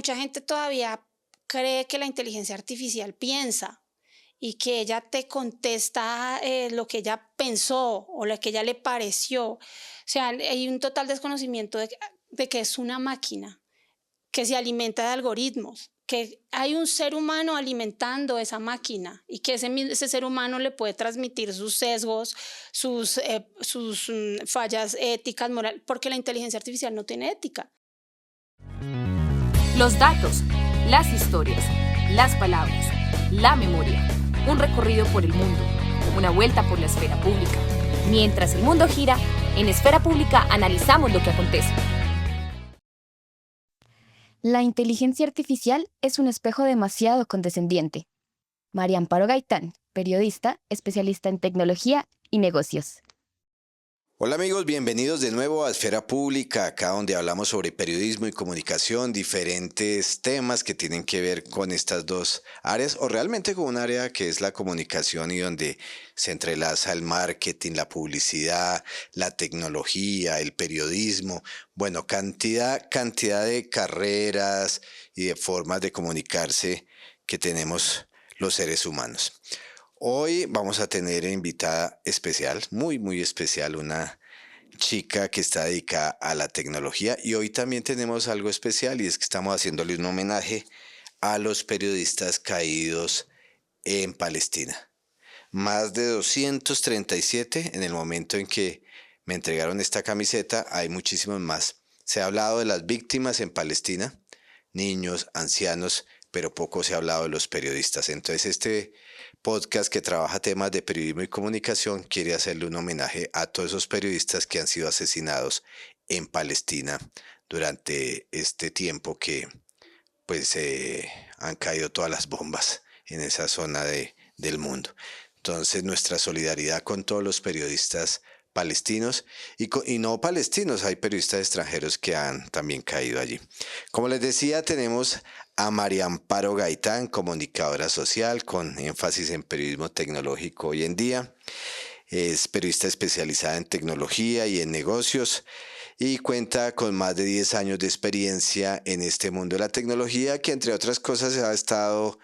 mucha gente todavía cree que la inteligencia artificial piensa y que ella te contesta lo que ella pensó o lo que ella le pareció. O sea, hay un total desconocimiento de que es una máquina que se alimenta de algoritmos, que hay un ser humano alimentando esa máquina y que ese ser humano le puede transmitir sus sesgos, sus fallas éticas, moral, porque la inteligencia artificial no tiene ética. Los datos, las historias, las palabras, la memoria. Un recorrido por el mundo, una vuelta por la esfera pública. Mientras el mundo gira, en Esfera Pública analizamos lo que acontece. La inteligencia artificial es un espejo demasiado condescendiente. María Amparo Gaitán, periodista, especialista en tecnología y negocios. Hola amigos, bienvenidos de nuevo a Esfera Pública, acá donde hablamos sobre periodismo y comunicación, diferentes temas que tienen que ver con estas dos áreas o realmente con un área que es la comunicación y donde se entrelaza el marketing, la publicidad, la tecnología, el periodismo, bueno, cantidad de carreras y de formas de comunicarse que tenemos los seres humanos. Hoy vamos a tener invitada especial, muy especial, una chica que está dedicada a la tecnología y hoy también tenemos algo especial y es que estamos haciéndole un homenaje a los periodistas caídos en Palestina. Más de 237 en el momento en que me entregaron esta camiseta, hay muchísimos más. Se ha hablado de las víctimas en Palestina, niños, ancianos, pero poco se ha hablado de los periodistas. Entonces este podcast que trabaja temas de periodismo y comunicación quiere hacerle un homenaje a todos esos periodistas que han sido asesinados en Palestina durante este tiempo que pues han caído todas las bombas en esa zona del mundo. Entonces nuestra solidaridad con todos los periodistas palestinos y no palestinos, hay periodistas extranjeros que han también caído allí. Como les decía, tenemos a María Amparo Gaitán, comunicadora social con énfasis en periodismo tecnológico hoy en día. Es periodista especializada en tecnología y en negocios y cuenta con más de 10 años de experiencia en este mundo de la tecnología que entre otras cosas ha estado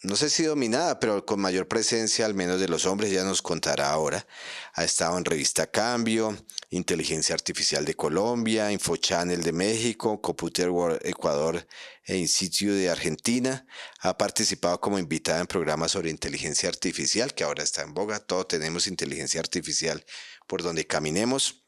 no sé si dominada, pero con mayor presencia, al menos de los hombres, ya nos contará ahora. Ha estado en Revista Cambio, Inteligencia Artificial de Colombia, InfoChannel de México, Computer World Ecuador e InSitu de Argentina. Ha participado como invitada en programas sobre inteligencia artificial, que ahora está en boga. Todos tenemos inteligencia artificial por donde caminemos.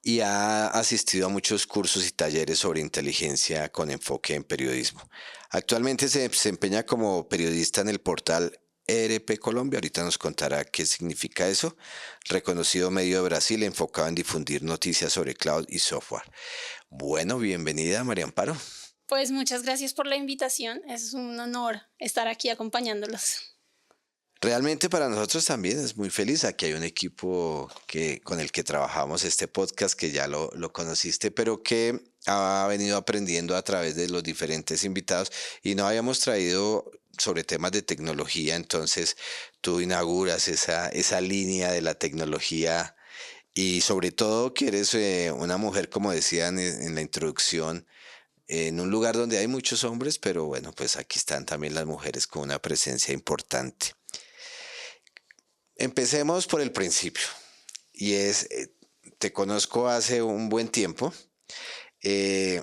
Y ha asistido a muchos cursos y talleres sobre inteligencia con enfoque en periodismo. Actualmente se desempeña como periodista en el portal ERP Colombia, ahorita nos contará qué significa eso, reconocido medio de Brasil enfocado en difundir noticias sobre cloud y software. Bueno, bienvenida María Amparo. Pues muchas gracias por la invitación, es un honor estar aquí acompañándolos. Realmente para nosotros también es muy feliz. Aquí hay un equipo con el que trabajamos este podcast que ya lo conociste, pero que ha venido aprendiendo a través de los diferentes invitados y no habíamos traído sobre temas de tecnología. Entonces tú inauguras esa línea de la tecnología y sobre todo que eres una mujer, como decían en la introducción, en un lugar donde hay muchos hombres, pero bueno, pues aquí están también las mujeres con una presencia importante. Empecemos por el principio y te conozco hace un buen tiempo, eh,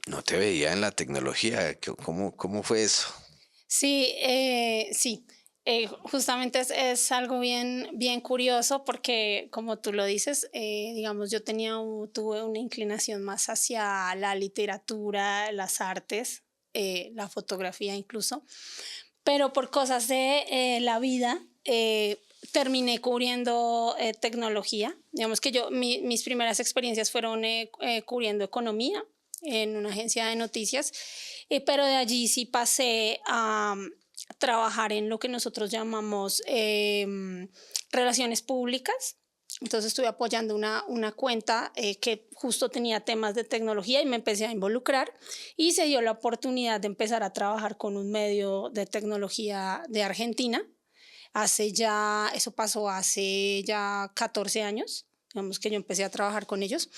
no te veía en la tecnología, ¿cómo fue eso? Sí. Justamente es algo bien curioso porque, como tú lo dices, digamos, yo tuve una inclinación más hacia la literatura, las artes, la fotografía incluso, pero por cosas de la vida terminé cubriendo tecnología. Digamos que mis primeras experiencias fueron cubriendo economía en una agencia de noticias, pero de allí sí pasé a trabajar en lo que nosotros llamamos relaciones públicas. Entonces estuve apoyando una cuenta que justo tenía temas de tecnología y me empecé a involucrar y se dio la oportunidad de empezar a trabajar con un medio de tecnología de Argentina. Eso pasó hace ya 14 años, digamos que yo empecé a trabajar con ellos.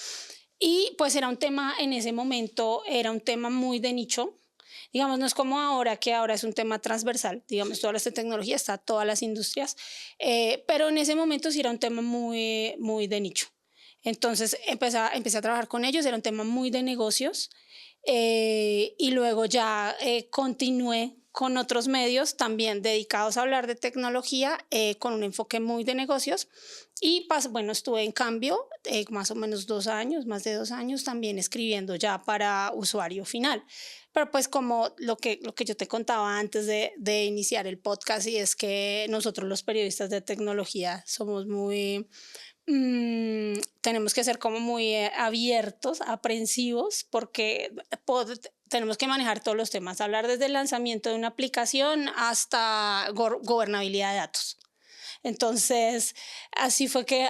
Y pues era un tema, en ese momento, era un tema muy de nicho. Digamos, no es como ahora, que ahora es un tema transversal. Digamos, toda esta tecnología está todas las industrias, pero en ese momento sí era un tema muy, muy de nicho. Entonces empecé a trabajar con ellos, era un tema muy de negocios, y luego ya continué con otros medios también dedicados a hablar de tecnología, con un enfoque muy de negocios. Y bueno, estuve en cambio más o menos 2 años, más de 2 años también escribiendo ya para usuario final. Pero pues como lo que yo te contaba antes de iniciar el podcast, y es que nosotros los periodistas de tecnología somos muy, tenemos que ser como muy abiertos, aprensivos, porque tenemos que manejar todos los temas, hablar desde el lanzamiento de una aplicación hasta gobernabilidad de datos. Entonces, así fue que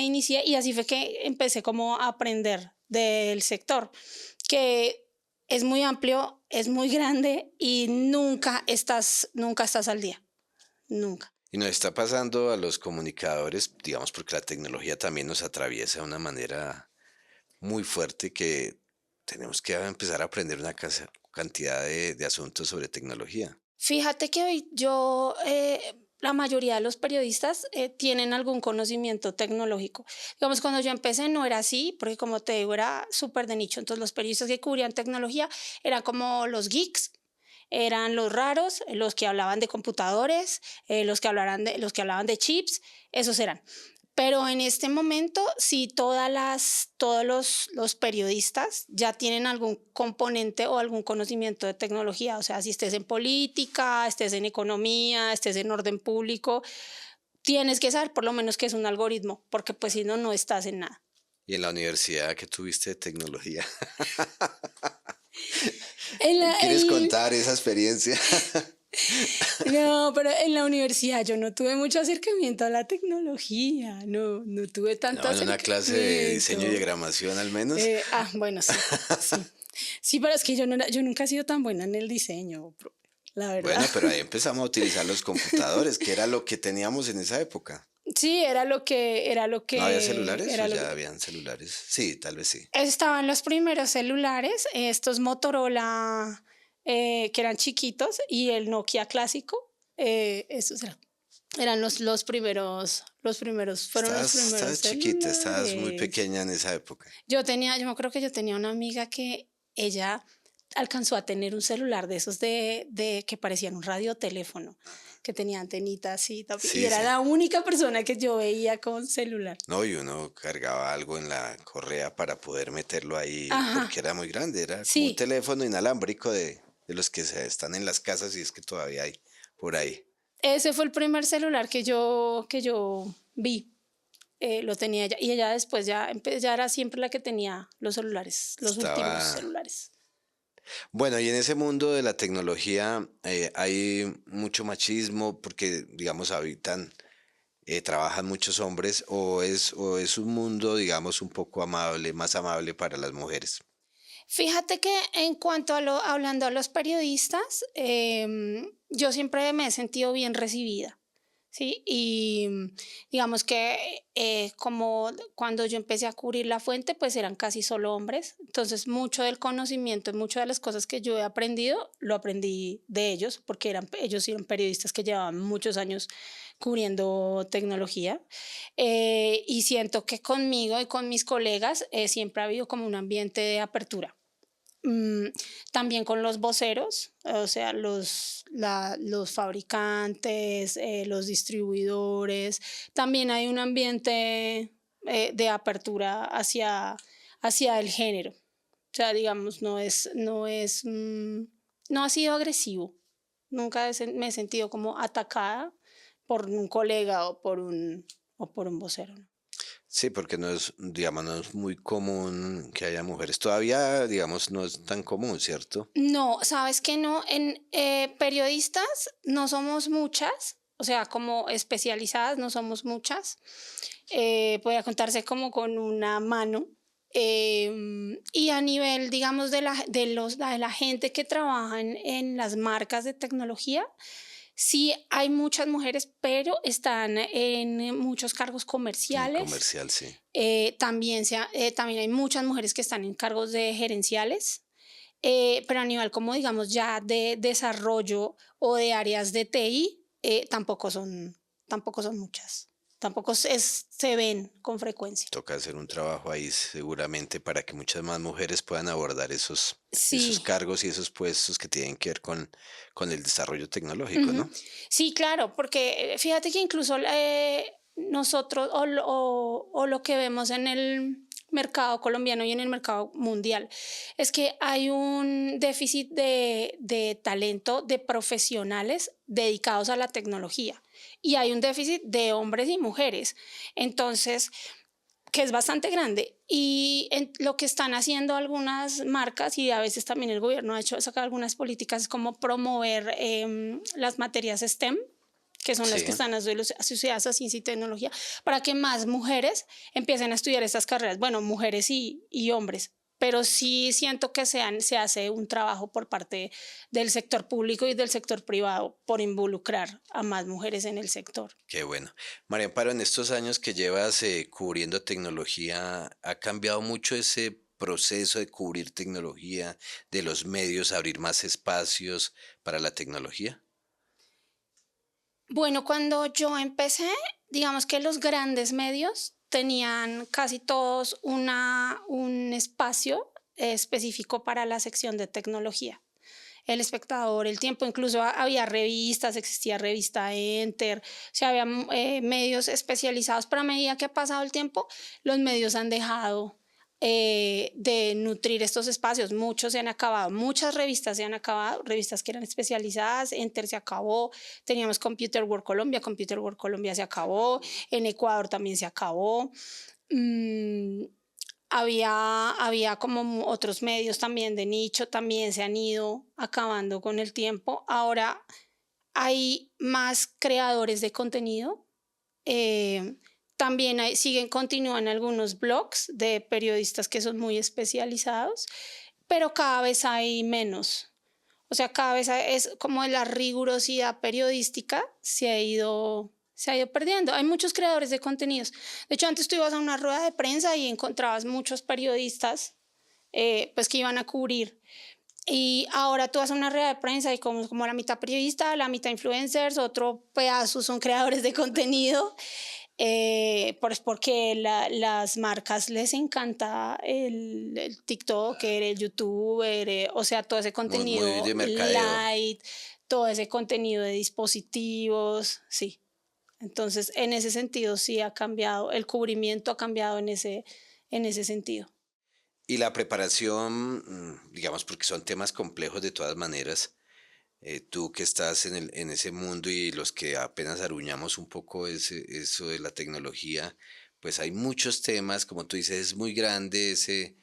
inicié, y así fue que empecé como a aprender del sector, que es muy amplio, es muy grande y nunca estás al día, nunca. Y nos está pasando a los comunicadores, digamos, porque la tecnología también nos atraviesa de una manera muy fuerte que tenemos que empezar a aprender una cantidad de asuntos sobre tecnología. Fíjate que hoy la mayoría de los periodistas tienen algún conocimiento tecnológico. Digamos, cuando yo empecé no era así, porque como te digo, era súper de nicho. Entonces los periodistas que cubrían tecnología eran como los geeks, eran los raros, los que hablaban de computadores, los que hablaban de chips, esos eran. Pero en este momento, sí, todos los periodistas ya tienen algún componente o algún conocimiento de tecnología. O sea, si estés en política, estés en economía, estés en orden público, tienes que saber por lo menos qué es un algoritmo, porque pues si no, no estás en nada. Y en la universidad que tuviste de tecnología, En la- ¿quieres en- contar esa experiencia? no, pero en la universidad yo no tuve mucho acercamiento a la tecnología, no tuve tanto No, en una clase de diseño y acercamiento. diagramación al menos. Bueno, sí, sí. Sí, pero es que yo nunca he sido tan buena en el diseño, la verdad. Bueno, pero ahí empezamos a utilizar los computadores, que era lo que teníamos en esa época. Sí, ¿No había celulares era o lo ya que habían celulares? Sí, tal vez sí. estaban los primeros celulares, estos Motorola, que eran chiquitos, y el Nokia clásico, esos eran fueron los Estabas primeros chiquita, estabas muy celulares. pequeña en esa época. Yo me acuerdo que yo tenía una amiga que ella alcanzó a tener un celular de esos de que parecían un radioteléfono, que tenía antenitas y Sí, era sí. la única persona que yo veía con celular. No, y uno cargaba algo en la correa para poder meterlo ahí, Ajá, porque era muy grande, era como un sí, teléfono inalámbrico de los que están en las casas y es que todavía hay por ahí. ese fue el primer celular que yo vi. Lo tenía ella, y ella después ya era siempre la que tenía los celulares, los últimos Estaba. celulares. Bueno, y en ese mundo de la tecnología hay mucho machismo porque, digamos, trabajan muchos hombres o es un mundo, digamos, un poco amable, más amable para las mujeres. Fíjate que en cuanto hablando a los periodistas, yo siempre me he sentido bien recibida, ¿sí? Y digamos que como cuando yo empecé a cubrir La Fuente, pues eran casi solo hombres. Entonces mucho del conocimiento, muchas de las cosas que yo he aprendido, lo aprendí de ellos, porque ellos eran periodistas que llevaban muchos años cubriendo tecnología. Y siento que conmigo y con mis colegas siempre ha habido como un ambiente de apertura. Mm, También con los voceros, o sea, los fabricantes, los distribuidores, también hay un ambiente de apertura hacia el género. O sea, digamos, no ha sido agresivo. Nunca me he sentido como atacada por un colega o por un vocero, ¿no? Sí, porque no es, digamos, no es muy común que haya mujeres. Todavía, digamos, no es tan común, ¿cierto? No, sabes que no, en periodistas no somos muchas, o sea, como especializadas no somos muchas. Puede contarse como con una mano. Y a nivel, digamos, de la gente que trabaja en las marcas de tecnología, Sí, hay muchas mujeres, pero están en muchos cargos En comerciales. comercial, sí. También hay muchas mujeres que están en cargos de gerenciales, pero a nivel como digamos ya de desarrollo o de áreas de TI, tampoco son muchas. Tampoco se ven con frecuencia. Toca hacer un trabajo ahí seguramente para que muchas más mujeres puedan abordar esos Sí. cargos y esos puestos que tienen que ver con el desarrollo tecnológico, Ujú. ¿no? Sí, claro, porque fíjate que incluso nosotros o lo que vemos en el mercado colombiano y en el mercado mundial es que hay un déficit de talento de profesionales dedicados a la tecnología y hay un déficit de hombres y mujeres. Entonces, que es bastante grande. Y lo que están haciendo algunas marcas y a veces también el gobierno ha hecho sacar algunas políticas es como promover las materias STEM, que son las Sí. que están asociadas a ciencia y tecnología, para que más mujeres empiecen a estudiar estas carreras. Bueno, mujeres y hombres, pero sí siento que se hace un trabajo por parte del sector público y del sector privado por involucrar a más mujeres en el sector. Qué bueno. María Amparo, en estos años que llevas cubriendo tecnología, ¿ha cambiado mucho ese proceso de cubrir tecnología, de los medios, abrir más espacios para la tecnología? Bueno, cuando yo empecé, digamos que los grandes medios tenían casi todos un espacio específico para la sección de tecnología. El Espectador, El Tiempo, incluso había revistas, existía revista Enter, o sea, había medios especializados, pero a medida que ha pasado el tiempo, los medios han dejado de nutrir estos espacios. Muchos se han acabado, muchas revistas se han acabado, revistas que eran especializadas, Enter se acabó, teníamos Computer World Colombia se acabó, en Ecuador también se acabó. Mm, había como otros medios también de nicho, también se han ido acabando con el tiempo. Ahora hay más creadores de contenido. eh, También continúan algunos blogs de periodistas que son muy especializados, pero cada vez hay menos. O sea, cada vez es como la rigurosidad periodística se ha ido perdiendo. Hay muchos creadores de contenidos. De hecho, antes tú ibas a una rueda de prensa y encontrabas muchos periodistas pues que iban a cubrir. Y ahora tú vas a una rueda de prensa y como la mitad periodista, la mitad influencers, otro pedazo son creadores de contenido. Pues porque las marcas les encanta el TikTok, el YouTube, o sea, todo ese Muy, muy contenido de mercadeo. light, todo ese contenido de dispositivos, sí. Entonces, en ese sentido sí ha cambiado, el cubrimiento ha cambiado en ese sentido. Y la preparación, digamos, porque son temas complejos de todas maneras. Tú que estás en ese mundo y los que apenas aruñamos un poco eso de la tecnología, pues hay muchos temas, como tú dices, es muy grande ese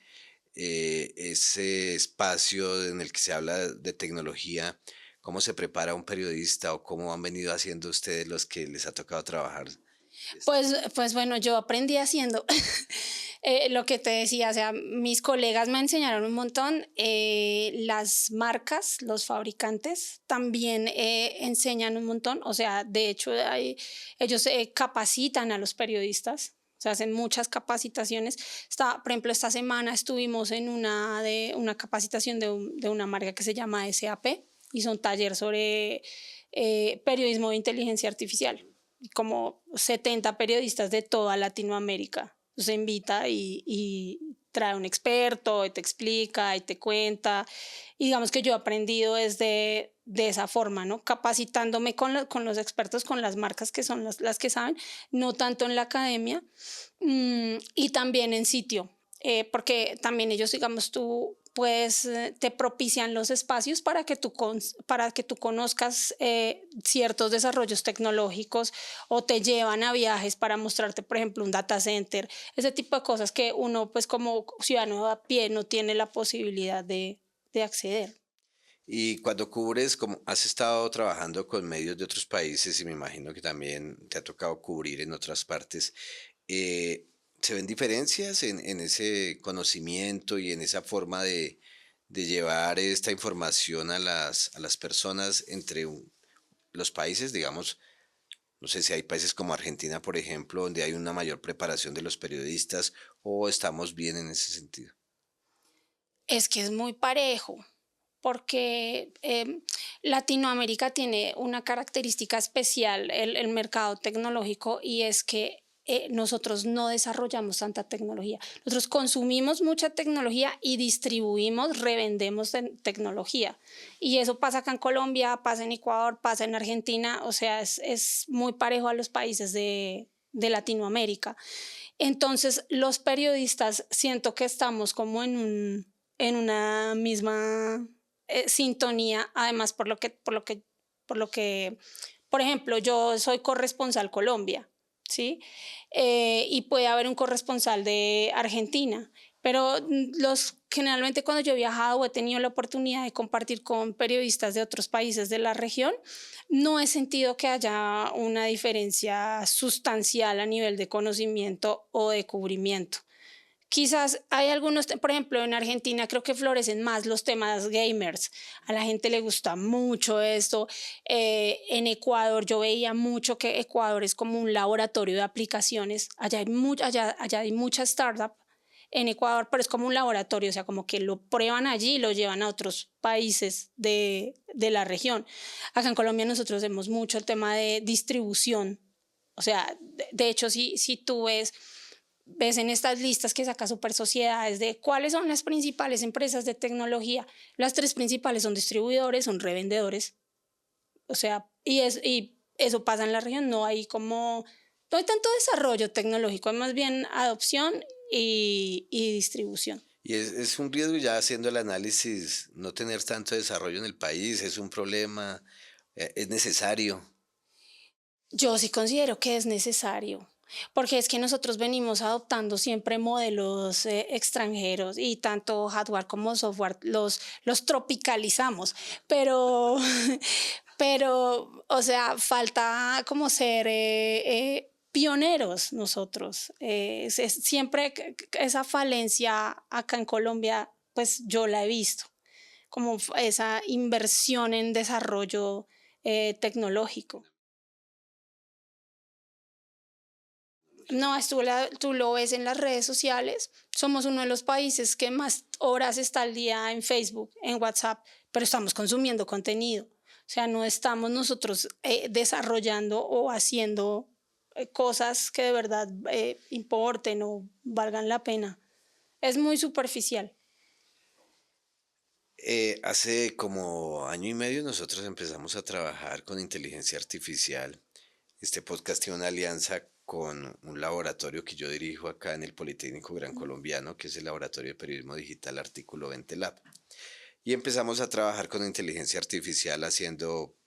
espacio en el que se habla de tecnología. ¿Cómo se prepara un periodista o cómo han venido haciendo ustedes los que les ha tocado trabajar? Pues bueno, yo aprendí haciendo lo que te decía, o sea, mis colegas me enseñaron un montón, las marcas, los fabricantes también enseñan un montón, o sea, de hecho ellos capacitan a los periodistas. O sea, hacen muchas capacitaciones. Por ejemplo, esta semana estuvimos en una capacitación de una marca que se llama SAP. Hizo un taller sobre periodismo de inteligencia artificial. Como 70 periodistas de toda Latinoamérica. Se invita y trae un experto y te explica y te cuenta. Y digamos que yo he aprendido de esa forma, ¿no? Capacitándome con los expertos, con las marcas que son las que saben, no tanto en la academia y también en sitio, porque también ellos, digamos, pues te propician los espacios para que tú conozcas ciertos desarrollos tecnológicos o te llevan a viajes para mostrarte, por ejemplo, un data center, ese tipo de cosas que uno, pues como ciudadano a pie, no tiene la posibilidad de acceder. Y cuando cubres, como has estado trabajando con medios de otros países y me imagino que también te ha tocado cubrir en otras partes, eh, ¿se ven diferencias en ese conocimiento y en esa forma de llevar esta información a las personas entre los países, digamos, no sé si hay países como Argentina, por ejemplo, donde hay una mayor preparación de los periodistas o estamos bien en ese sentido. Es que es muy parejo, porque Latinoamérica tiene una característica especial, el mercado tecnológico, y es que nosotros no desarrollamos tanta tecnología. Nosotros consumimos mucha tecnología y distribuimos, revendemos tecnología. Y eso pasa acá en Colombia, pasa en Ecuador, pasa en Argentina, o sea, es muy parejo a los países de Latinoamérica. Entonces, los periodistas siento que estamos como en una misma sintonía, además por ejemplo, yo soy corresponsal Colombia, ¿sí? Y puede haber un corresponsal de Argentina, pero generalmente cuando yo he viajado o he tenido la oportunidad de compartir con periodistas de otros países de la región, no he sentido que haya una diferencia sustancial a nivel de conocimiento o de cubrimiento. Quizás hay algunos, por ejemplo, en Argentina creo que florecen más los temas gamers. A la gente le gusta mucho esto. En Ecuador yo veía mucho que Ecuador es como un laboratorio de aplicaciones. Allá hay mucha startup en Ecuador, pero es como un laboratorio, o sea, como que lo prueban allí y lo llevan a otros países de la región. Acá en Colombia nosotros vemos mucho el tema de distribución. O sea, de hecho, si tú ves en estas listas que saca Super Sociedades de cuáles son las principales empresas de tecnología, las 3 principales son distribuidores, son revendedores. O sea, y eso pasa en la región, no hay tanto desarrollo tecnológico, hay más bien adopción y distribución. Y es un riesgo ya haciendo el análisis, no tener tanto desarrollo en el país, es un problema, es necesario. Yo sí considero que es necesario, porque es que nosotros venimos adoptando siempre modelos extranjeros y tanto hardware como software los tropicalizamos, pero, pero, o sea, falta como ser pioneros nosotros. Siempre esa falencia acá en Colombia, pues yo la he visto, como esa inversión en desarrollo tecnológico. No, tú lo ves en las redes sociales. Somos uno de los países que más horas está al día en Facebook, en WhatsApp, pero estamos consumiendo contenido. O sea, no estamos nosotros desarrollando o haciendo cosas que de verdad importen o valgan la pena. Es muy superficial. Hace como año y medio nosotros empezamos a trabajar con inteligencia artificial. Este podcast tiene una alianza con un laboratorio que yo dirijo acá en el Politécnico Gran Colombiano, que es el Laboratorio de Periodismo Digital Artículo 20 Lab. Y empezamos a trabajar con inteligencia artificial haciendo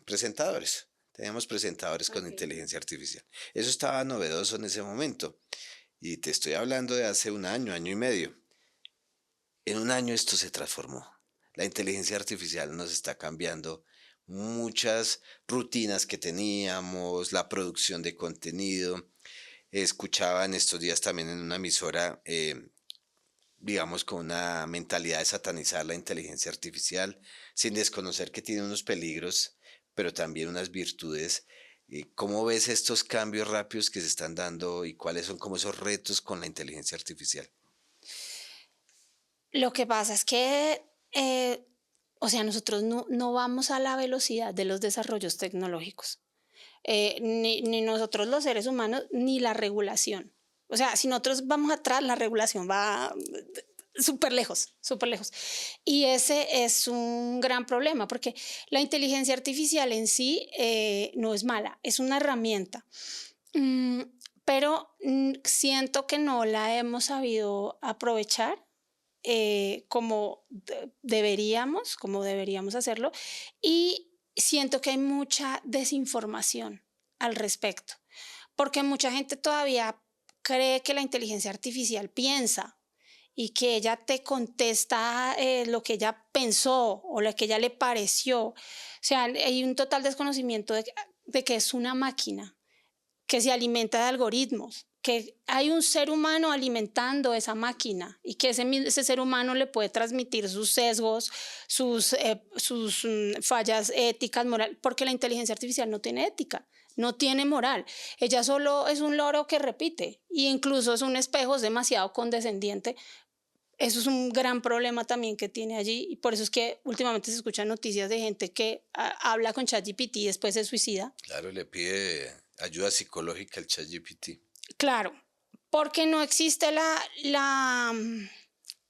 presentadores. Teníamos presentadores con inteligencia artificial. Eso estaba novedoso en ese momento. Y te estoy hablando de hace un año, año y medio. En un año esto se transformó. La inteligencia artificial nos está cambiando muchas rutinas que teníamos, la producción de contenido. Escuchaba en estos días también en una emisora, digamos, con una mentalidad de satanizar la inteligencia artificial, sin desconocer que tiene unos peligros, pero también unas virtudes. ¿Cómo ves estos cambios rápidos que se están dando y cuáles son como esos retos con la inteligencia artificial? Lo que pasa es que, o sea, nosotros no vamos a la velocidad de los desarrollos tecnológicos, ni nosotros los seres humanos, ni la regulación. O sea, si nosotros vamos atrás, la regulación va súper lejos, súper lejos. Y ese es un gran problema, porque la inteligencia artificial en sí no es mala, es una herramienta. Pero siento que no la hemos sabido aprovechar como deberíamos hacerlo, y siento que hay mucha desinformación al respecto, porque mucha gente todavía cree que la inteligencia artificial piensa y que ella te contesta lo que ella pensó o lo que ella le pareció. O sea, hay un total desconocimiento de que es una máquina que se alimenta de algoritmos. que hay un ser humano alimentando esa máquina y que ese ser humano le puede transmitir sus sesgos, sus fallas éticas, moral, porque la inteligencia artificial no tiene ética, no tiene moral. Ella solo es un loro que repite e incluso es un espejo, es demasiado condescendiente. Eso es un gran problema también que tiene allí y por eso es que últimamente se escuchan noticias de gente que habla con ChatGPT y después se suicida. Claro, le pide ayuda psicológica al ChatGPT. Claro, porque no existe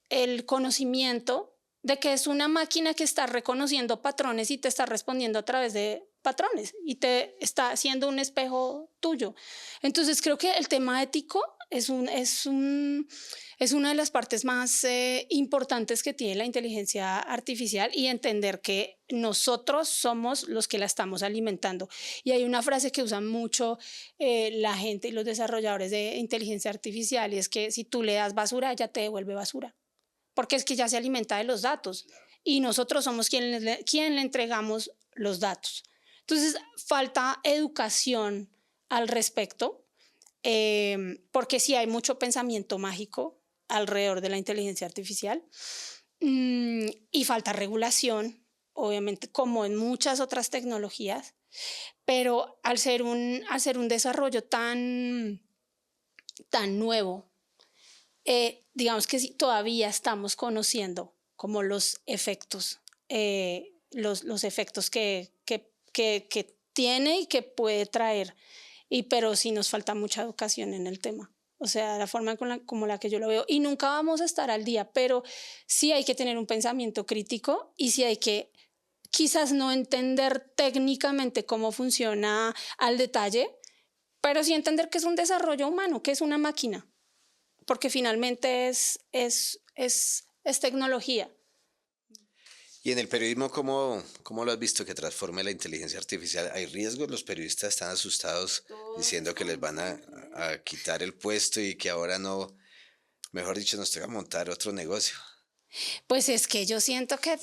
el conocimiento de que es una máquina que está reconociendo patrones y te está respondiendo a través de patrones y te está haciendo un espejo tuyo. Entonces creo que el tema ético es una de las partes más importantes que tiene la inteligencia artificial y entender que nosotros somos los que la estamos alimentando. Y hay una frase que usan mucho la gente y los desarrolladores de inteligencia artificial y es que si tú le das basura, ella te devuelve basura, porque es que ya se alimenta de los datos y nosotros somos quien le entregamos los datos. Entonces falta educación al respecto. Porque sí hay mucho pensamiento mágico alrededor de la inteligencia artificial y falta regulación, obviamente, como en muchas otras tecnologías, pero al ser un desarrollo tan nuevo, digamos que sí, todavía estamos conociendo como los efectos, los efectos que tiene y que puede traer. Pero sí nos falta mucha educación en el tema. O sea, la forma como la que yo lo veo. Y nunca vamos a estar al día, pero sí hay que tener un pensamiento crítico y sí hay que quizás no entender técnicamente cómo funciona al detalle, pero sí entender que es un desarrollo humano, que es una máquina, porque finalmente es tecnología. Y en el periodismo, ¿cómo lo has visto que transforme la inteligencia artificial? ¿Hay riesgos? Los periodistas están asustados diciendo que les van a quitar el puesto y que ahora no, mejor dicho, nos toca montar otro negocio. Pues es que yo siento que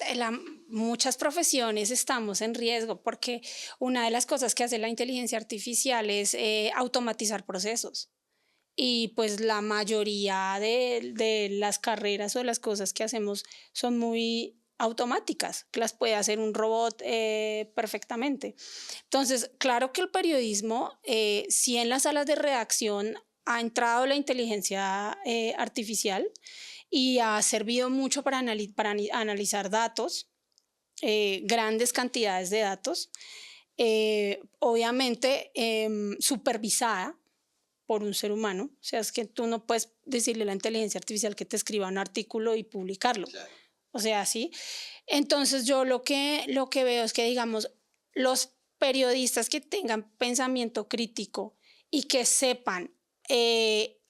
muchas profesiones estamos en riesgo porque una de las cosas que hace la inteligencia artificial es automatizar procesos. Y pues la mayoría de las carreras o las cosas que hacemos son muy automáticas, que las puede hacer un robot perfectamente. Entonces, claro que el periodismo, sí en las salas de redacción ha entrado la inteligencia artificial y ha servido mucho para analizar datos, grandes cantidades de datos, obviamente supervisada por un ser humano. O sea, es que tú no puedes decirle a la inteligencia artificial que te escriba un artículo y publicarlo. Claro. O sea, sí. Entonces yo lo que veo es que, digamos, los periodistas que tengan pensamiento crítico y que sepan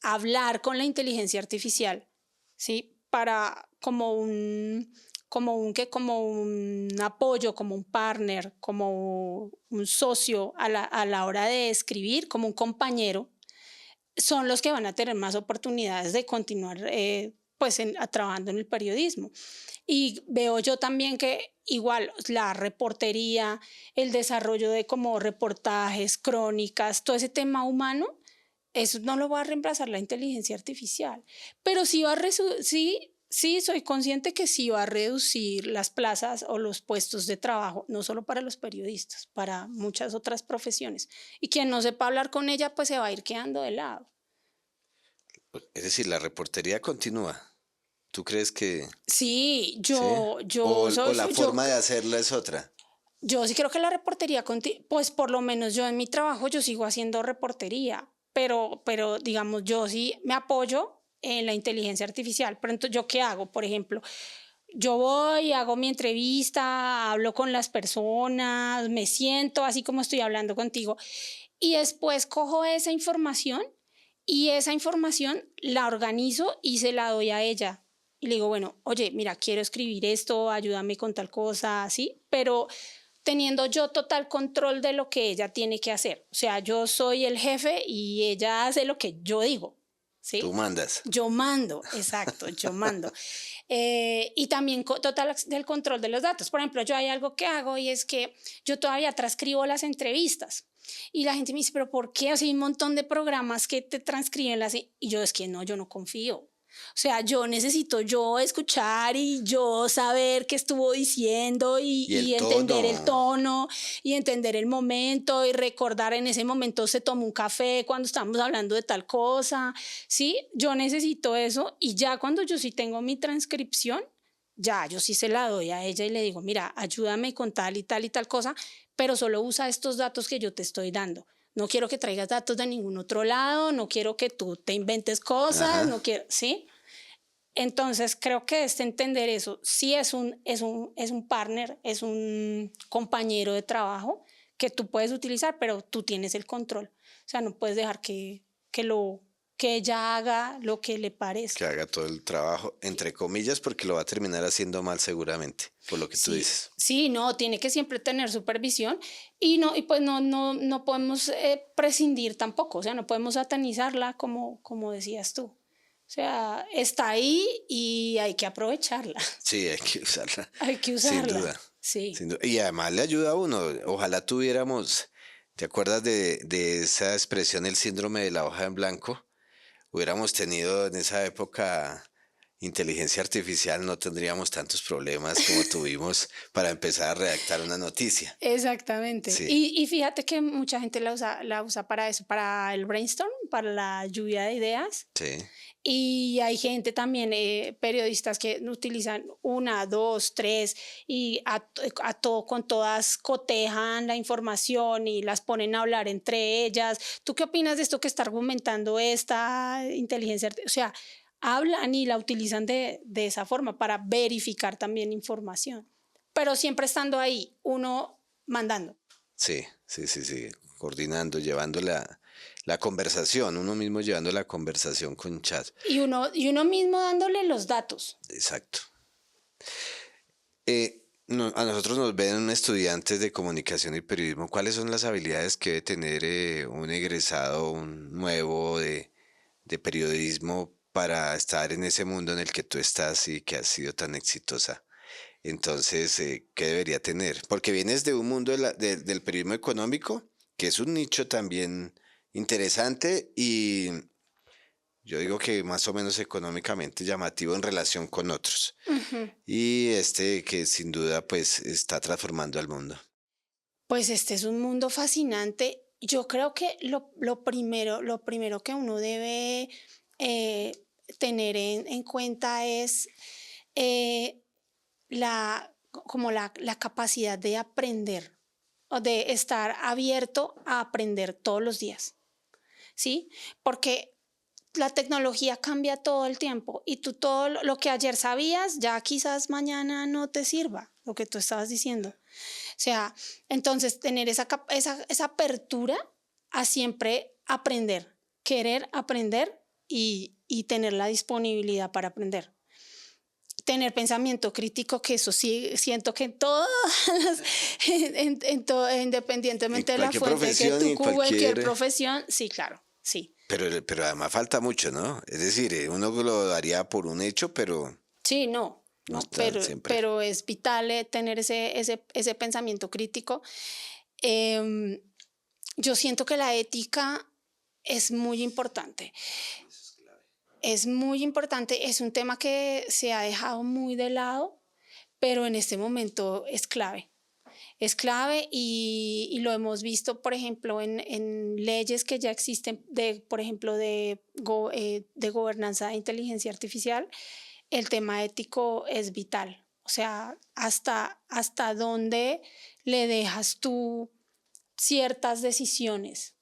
hablar con la inteligencia artificial, ¿sí? Para como un apoyo, como un partner, como un socio a la hora de escribir, como un son los que van a tener más oportunidades de continuar trabajando en el periodismo. Y veo yo también que igual la reportería, el desarrollo de como reportajes, crónicas, todo ese tema humano, eso no lo va a reemplazar la inteligencia artificial, pero sí soy consciente que sí va a reducir las plazas o los puestos de trabajo, no solo para los periodistas, para muchas otras profesiones. Y quien no sepa hablar con ella, pues se va a ir quedando de lado. Es decir, la reportería continúa. ¿Tú crees que...? Sí, ¿O la forma de hacerla es otra? Yo sí creo que la reportería, pues por lo menos yo en mi trabajo, yo sigo haciendo reportería, pero digamos, yo sí me apoyo en la inteligencia artificial. Pero entonces, ¿yo qué hago? Por ejemplo, yo voy, hago mi entrevista, hablo con las personas, me siento así como estoy hablando contigo y después cojo esa información y esa información la organizo y se la doy a ella. Y le digo, bueno, oye, mira, quiero escribir esto, ayúdame con tal cosa, así, pero teniendo yo total control de lo que ella tiene que hacer. O sea, yo soy el jefe y ella hace lo que yo digo. ¿sí? Tú mandas. Yo mando, exacto, yo mando. Y también total del control de los datos. Por ejemplo, yo hay algo que hago y es que yo todavía transcribo las entrevistas. Y la gente me dice, ¿pero por qué? O sea, hay un montón de programas que te transcriben las... Y yo es que no, yo no confío. O sea, yo necesito yo escuchar y yo saber qué estuvo diciendo y entender el tono y entender el momento y recordar en ese momento se tomó un café cuando estamos hablando de tal cosa, ¿sí? Yo necesito eso y ya cuando yo sí tengo mi transcripción, ya yo sí se la doy a ella y le digo, mira, ayúdame con tal y tal y tal cosa, pero solo usa estos datos que yo te estoy dando. No quiero que traigas datos de ningún otro lado, no quiero que tú te inventes cosas, Ajá. no quiero, ¿sí? Entonces creo que entender eso, sí es un partner, es un compañero de trabajo que tú puedes utilizar, pero tú tienes el control. O sea, no puedes dejar que ella haga lo que le Que parezca. haga todo el trabajo, entre comillas, porque lo va a terminar haciendo mal seguramente, por lo que tú dices. Sí, no, tiene que siempre tener supervisión y pues no podemos prescindir tampoco, o sea, no podemos satanizarla como decías tú. O sea, está ahí y hay que aprovecharla. Sí, hay que usarla. Hay que Sin usarla. duda. Sí. Sin duda. Y además le ayuda a uno. Ojalá tuviéramos, ¿te acuerdas de esa expresión, el síndrome de la hoja en blanco? Hubiéramos tenido en esa época inteligencia artificial, no tendríamos tantos problemas como tuvimos para empezar a redactar una noticia. Exactamente. Sí. Y fíjate que mucha gente la usa para eso, para el brainstorm, para la lluvia de ideas. Sí. Y hay gente también, periodistas que utilizan una, dos, tres y con todas cotejan la información y las ponen a hablar entre ellas. ¿Tú qué opinas de esto que está argumentando esta inteligencia artificial? O sea, hablan y la utilizan de esa forma para verificar también información, pero siempre estando ahí, uno mandando. Sí. Coordinando, llevando la conversación, uno mismo llevando la conversación con chat. Y uno mismo dándole los datos. Exacto. A nosotros nos ven estudiantes de comunicación y periodismo. ¿Cuáles son las habilidades que debe tener un egresado, un nuevo de periodismo para estar en ese mundo en el que tú estás y que has sido tan exitosa? Entonces, ¿qué debería tener? Porque vienes de un mundo del periodismo económico, que es un nicho también interesante y yo digo que más o menos económicamente llamativo en relación con otros. Uh-huh. Y que sin duda pues está transformando al mundo. Pues este es un mundo fascinante. Yo creo que lo primero que uno debe tener en cuenta es la capacidad de aprender o de estar abierto a aprender todos los días, ¿sí? Porque la tecnología cambia todo el tiempo y tú todo lo que ayer sabías ya quizás mañana no te sirva, lo que tú estabas diciendo. O sea, entonces tener esa apertura a siempre aprender, querer aprender y tener la disponibilidad para aprender. Tener pensamiento crítico, que eso sí siento que en todas independientemente de la fuente que tú cualquier profesión, sí, claro, sí. Pero además falta mucho, ¿no? Es decir, uno lo daría por un hecho, pero... Sí, no, pero es vital tener ese pensamiento crítico. Yo siento que la ética es muy importante. Es muy importante, es un tema que se ha dejado muy de lado, pero en este momento es clave. Es clave y lo hemos visto, por ejemplo, en leyes que ya existen, por ejemplo, de gobernanza de inteligencia artificial. El tema ético es vital. O sea, hasta dónde le dejas tú ciertas decisiones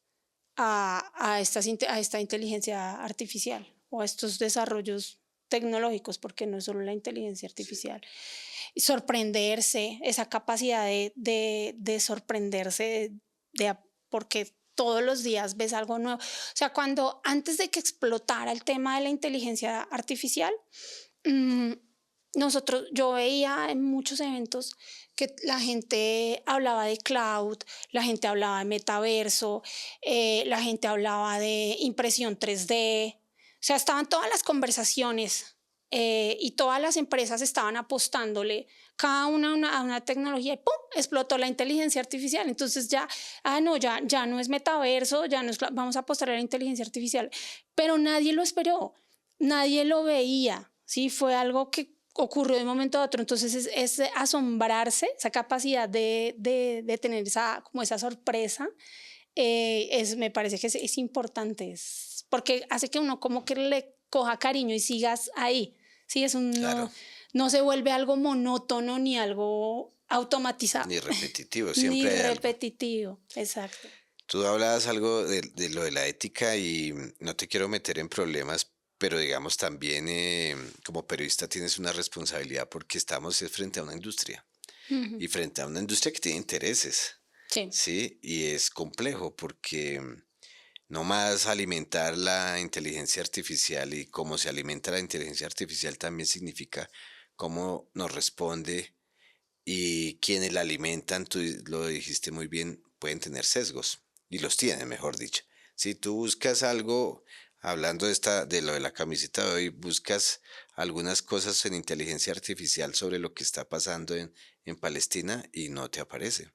a esta inteligencia artificial o a estos desarrollos tecnológicos, porque no es solo la inteligencia artificial. Y sorprenderse, esa capacidad de sorprenderse porque todos los días ves algo nuevo. O sea, antes de que explotara el tema de la inteligencia artificial, yo veía en muchos eventos que la gente hablaba de cloud, la gente hablaba de metaverso, la gente hablaba de impresión 3D, sea, estaban todas las conversaciones y todas las empresas estaban apostándole cada una a una tecnología y ¡pum! Explotó la inteligencia artificial. Entonces ya no es metaverso, ya no es, vamos a apostar a la inteligencia artificial. Pero nadie lo esperó, nadie lo veía, ¿sí? Fue algo que ocurrió de un momento a otro. Entonces es asombrarse, esa capacidad de tener como esa sorpresa. Me parece que es importante, porque hace que uno como que le coja cariño y sigas ahí. Sí, Claro. no se vuelve algo monótono ni algo automatizado. Ni repetitivo, Ni siempre hay algo. repetitivo, exacto. Tú hablabas algo de lo de la ética y no te quiero meter en problemas, pero digamos también como periodista tienes una responsabilidad porque estamos frente a una industria Ujú. y frente a una industria que tiene intereses, Sí. ¿sí? Y es complejo porque no más alimentar la inteligencia artificial y cómo se alimenta la inteligencia artificial también significa cómo nos responde y quienes la alimentan, tú lo dijiste muy bien, pueden tener sesgos y los tienen, mejor dicho. Si tú buscas algo, hablando de lo de la camiseta de hoy, buscas algunas cosas en inteligencia artificial sobre lo que está pasando en Palestina y no te aparece.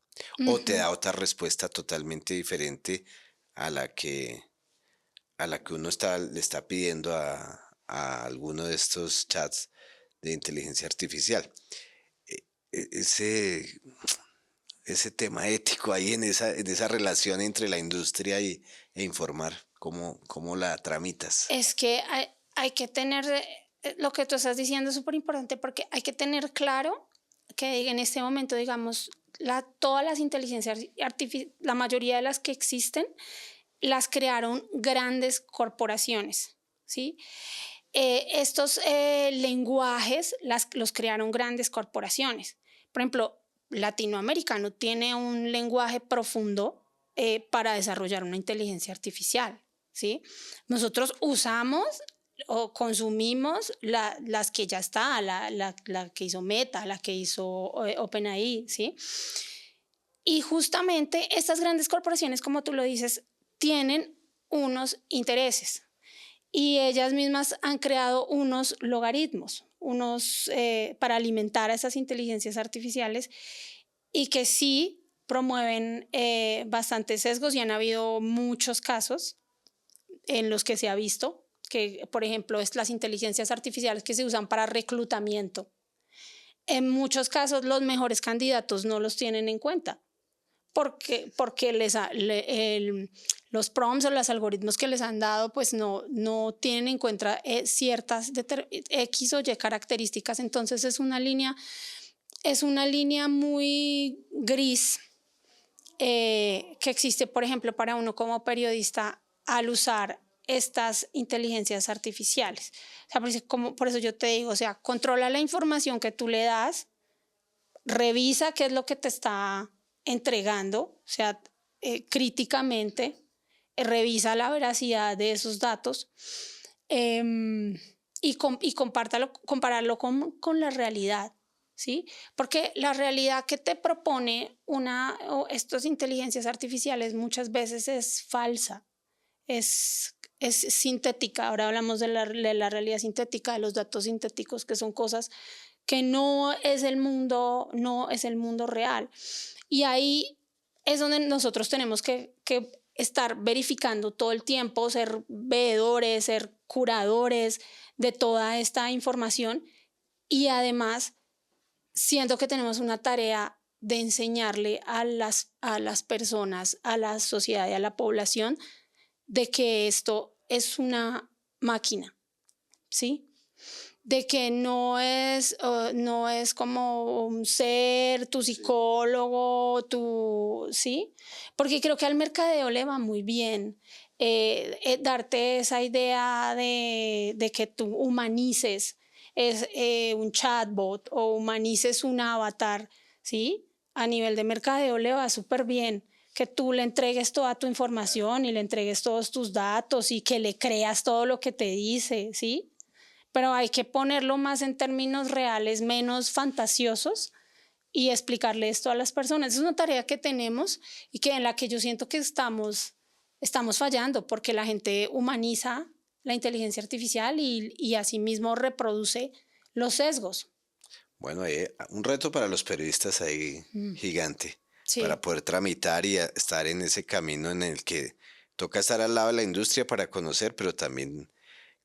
O te Ujú. da otra respuesta totalmente diferente a a la que uno le está pidiendo a alguno de estos chats de inteligencia artificial. Ese, ese tema ético ahí en esa relación entre la industria e informar, cómo la tramitas. Es que hay que tener, lo que tú estás diciendo es súper importante porque hay que tener claro que en este momento, digamos, todas las inteligencias artificiales, la mayoría de las que existen, las crearon grandes corporaciones, ¿sí? Estos lenguajes los crearon grandes corporaciones. Por ejemplo, latinoamericano tiene un lenguaje profundo para desarrollar una inteligencia artificial, ¿sí? Nosotros usamos o consumimos las que ya está, la que hizo Meta, la que hizo OpenAI, ¿sí? Y justamente estas grandes corporaciones, como tú lo dices, tienen unos intereses y ellas mismas han creado unos logaritmos, para alimentar a esas inteligencias artificiales y que sí promueven bastantes sesgos y han habido muchos casos en los que se ha visto que, por ejemplo, las inteligencias artificiales que se usan para reclutamiento. En muchos casos los mejores candidatos no los tienen en cuenta porque los prompts o los algoritmos que les han dado pues no tienen en cuenta ciertas X o Y características. Entonces es una línea muy gris que existe, por ejemplo, para uno como periodista al usar estas inteligencias artificiales. O sea, por eso yo te digo, o sea, controla la información que tú le das, revisa qué es lo que te está entregando, o sea, críticamente, revisa la veracidad de esos datos y compararlo con la realidad, ¿sí? Porque la realidad que te propone estas inteligencias artificiales muchas veces es falsa, es sintética. Ahora hablamos de la realidad sintética, de los datos sintéticos, que son cosas que no es el mundo real. Y ahí es donde nosotros tenemos que estar verificando todo el tiempo, ser veedores, ser curadores de toda esta información y además siento que tenemos una tarea de enseñarle a las personas, a la sociedad y a la población de que esto es una máquina, ¿sí? De que no es como un ser, tu psicólogo, ¿sí? Porque creo que al mercadeo le va muy bien darte esa idea de que tú humanices un chatbot o humanices un avatar, ¿sí? A nivel de mercadeo le va súper bien que tú le entregues toda tu información y le entregues todos tus datos y que le creas todo lo que te dice, ¿sí? Pero hay que ponerlo más en términos reales, menos fantasiosos y explicarle esto a las personas. Es una tarea que tenemos y en la que yo siento que estamos fallando porque la gente humaniza la inteligencia artificial y asimismo reproduce los sesgos. Bueno, un reto para los periodistas ahí gigante, para Sí. poder tramitar y estar en ese camino en el que toca estar al lado de la industria para conocer, pero también,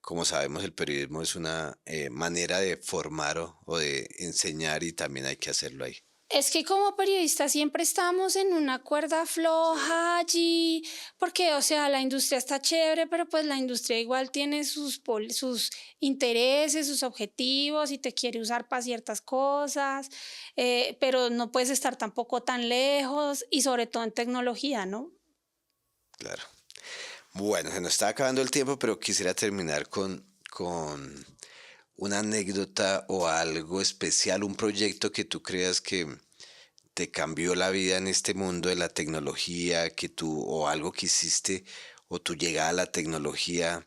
como sabemos, el periodismo es una manera de formar o de enseñar y también hay que hacerlo ahí. Es que como periodistas siempre estamos en una cuerda floja allí, porque, o sea, la industria está chévere, pero pues la industria igual tiene sus intereses, sus objetivos y te quiere usar para ciertas cosas, pero no puedes estar tampoco tan lejos y sobre todo en tecnología, ¿no? Claro. Bueno, se nos está acabando el tiempo, pero quisiera terminar con una anécdota o algo especial, un proyecto que tú creas que te cambió la vida en este mundo de la tecnología, o algo que hiciste, o tu llegada a la tecnología.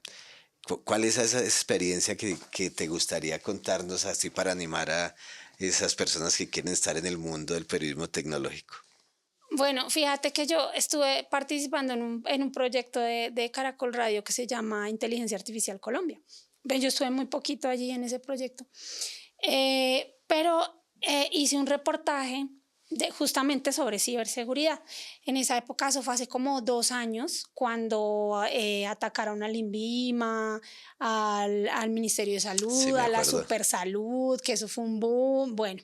¿Cuál es esa experiencia que te gustaría contarnos así para animar a esas personas que quieren estar en el mundo del periodismo tecnológico? Bueno, fíjate que yo estuve participando en un proyecto de Caracol Radio que se llama Inteligencia Artificial Colombia. Yo estuve muy poquito allí en ese proyecto, pero hice un reportaje justamente sobre ciberseguridad. En esa época, eso fue hace como 2 años, cuando atacaron al INVIMA, al Ministerio de Sí, Salud, me a la acuerdo. Supersalud, que eso fue un boom. Bueno,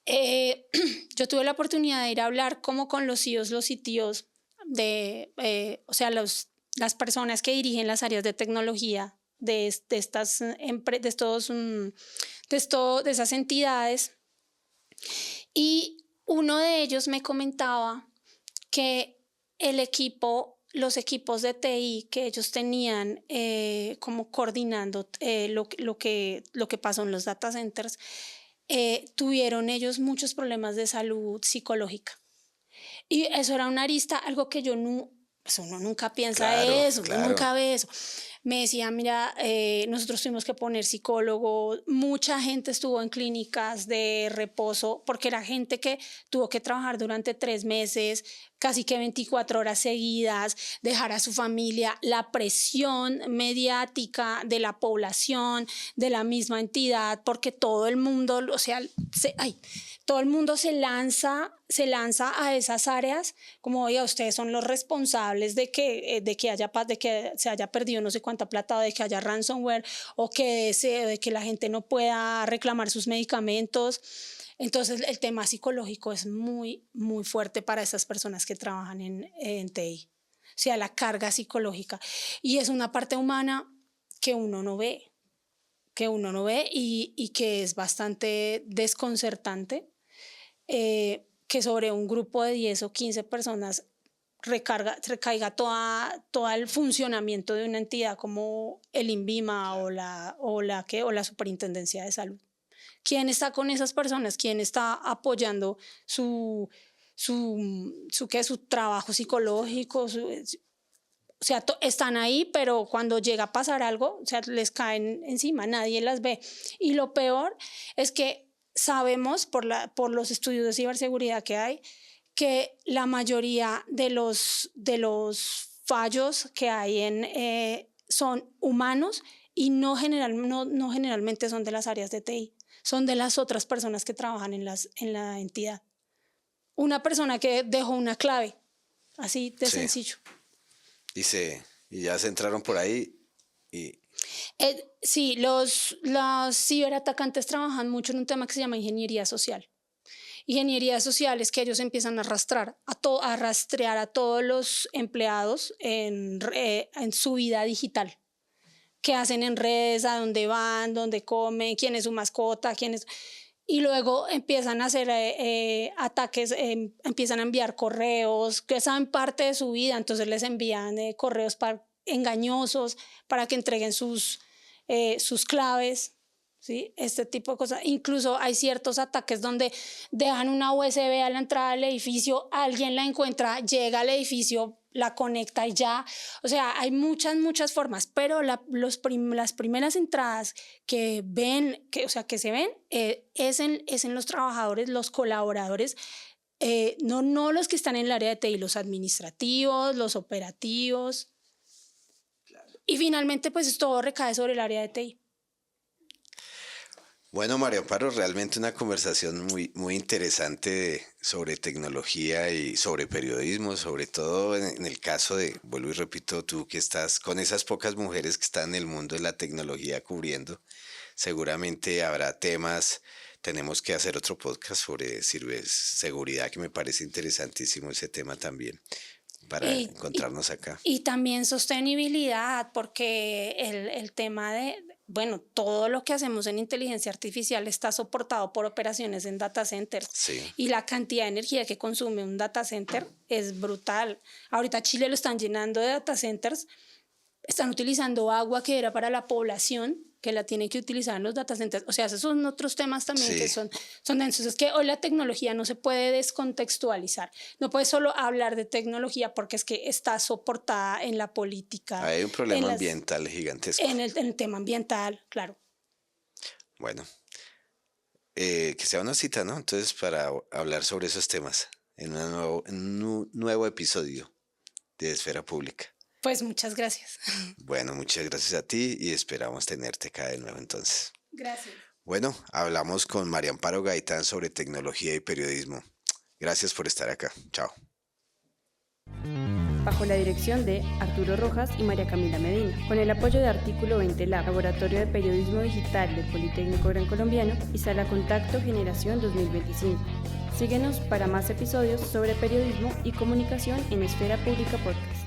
eh, yo tuve la oportunidad de ir a hablar como con los CEOs, los CTOs o sea, las personas que dirigen las áreas de tecnología de estas de esas entidades. Y uno de ellos me comentaba que los equipos de TI que ellos tenían como coordinando lo que pasó en los data centers, tuvieron ellos muchos problemas de salud psicológica. Y eso era una arista, algo que yo no, pues uno nunca piensa Claro, eso, uno claro. nunca ve eso. Me decía, mira, nosotros tuvimos que poner psicólogo, mucha gente estuvo en clínicas de reposo, porque era gente que tuvo que trabajar durante 3 meses, casi que 24 horas seguidas, dejar a su familia, la presión mediática de la población, de la misma entidad, porque todo el mundo, o sea, todo el mundo se lanza a esas áreas como, oiga, ustedes son los responsables de que se haya perdido no sé cuánta plata, o de que haya ransomware, o de que la gente no pueda reclamar sus medicamentos. Entonces, el tema psicológico es muy, muy fuerte para esas personas que trabajan en TI. O sea, la carga psicológica. Y es una parte humana que uno no ve, y que es bastante desconcertante, que sobre un grupo de 10 o 15 personas recaiga todo el funcionamiento de una entidad como el INVIMA o la Superintendencia de Salud. ¿Quién está con esas personas? ¿Quién está apoyando su trabajo psicológico? O sea, están ahí, pero cuando llega a pasar algo, o sea, les caen encima, nadie las ve. Y lo peor es que sabemos por los estudios de ciberseguridad que hay, que la mayoría de los fallos que hay son humanos y no generalmente son de las áreas de TI, son de las otras personas que trabajan en la entidad. Una persona que dejó una clave, así de Sí. sencillo. Y ya se entraron por ahí y Sí, los ciberatacantes trabajan mucho en un tema que se llama ingeniería social. Ingeniería social es que ellos empiezan a rastrear a todos los empleados en su vida digital. Qué hacen en redes, a dónde van, dónde comen, quién es su mascota, y luego empiezan a hacer ataques, empiezan a enviar correos que saben parte de su vida, entonces les envían correos engañosos para que entreguen sus claves. ¿Sí? Este tipo de cosas. Incluso hay ciertos ataques donde dejan una USB a la entrada del edificio, alguien la encuentra, llega al edificio, la conecta y ya. O sea, hay muchas formas, pero las primeras entradas que se ven es en los trabajadores, los colaboradores, no los que están en el área de TI, los administrativos, los operativos. Y finalmente, pues todo recae sobre el área de TI. Bueno, María Amparo, realmente una conversación muy interesante sobre tecnología y sobre periodismo, sobre todo en el caso de, vuelvo y repito, tú que estás con esas pocas mujeres que están en el mundo de la tecnología cubriendo, seguramente habrá temas, tenemos que hacer otro podcast sobre ciberseguridad, que me parece interesantísimo ese tema también, para encontrarnos acá. Y también sostenibilidad, porque el tema de, bueno, todo lo que hacemos en inteligencia artificial está soportado por operaciones en data centers. Sí. Y la cantidad de energía que consume un data center es brutal. Ahorita Chile lo están llenando de data centers, están utilizando agua que era para la población, que la tienen que utilizar en los data centers. O sea, esos son otros temas también Sí. que son densos. Es que hoy la tecnología no se puede descontextualizar. No puedes solo hablar de tecnología porque es que está soportada en la política. Hay un problema ambiental gigantesco. En el tema ambiental, claro. Bueno, que sea una cita, ¿no? Entonces, para hablar sobre esos temas en un nuevo episodio de Esfera Pública. Pues muchas gracias. Bueno, muchas gracias a ti y esperamos tenerte acá de nuevo entonces. Gracias. Bueno, hablamos con María Amparo Gaitán sobre tecnología y periodismo. Gracias por estar acá. Chao. Bajo la dirección de Arturo Rojas y María Camila Medina, con el apoyo de Artículo 20 Lab, Laboratorio de Periodismo Digital del Politécnico Gran Colombiano y Sala Contacto Generación 2025. Síguenos para más episodios sobre periodismo y comunicación en Esfera Pública Podcast.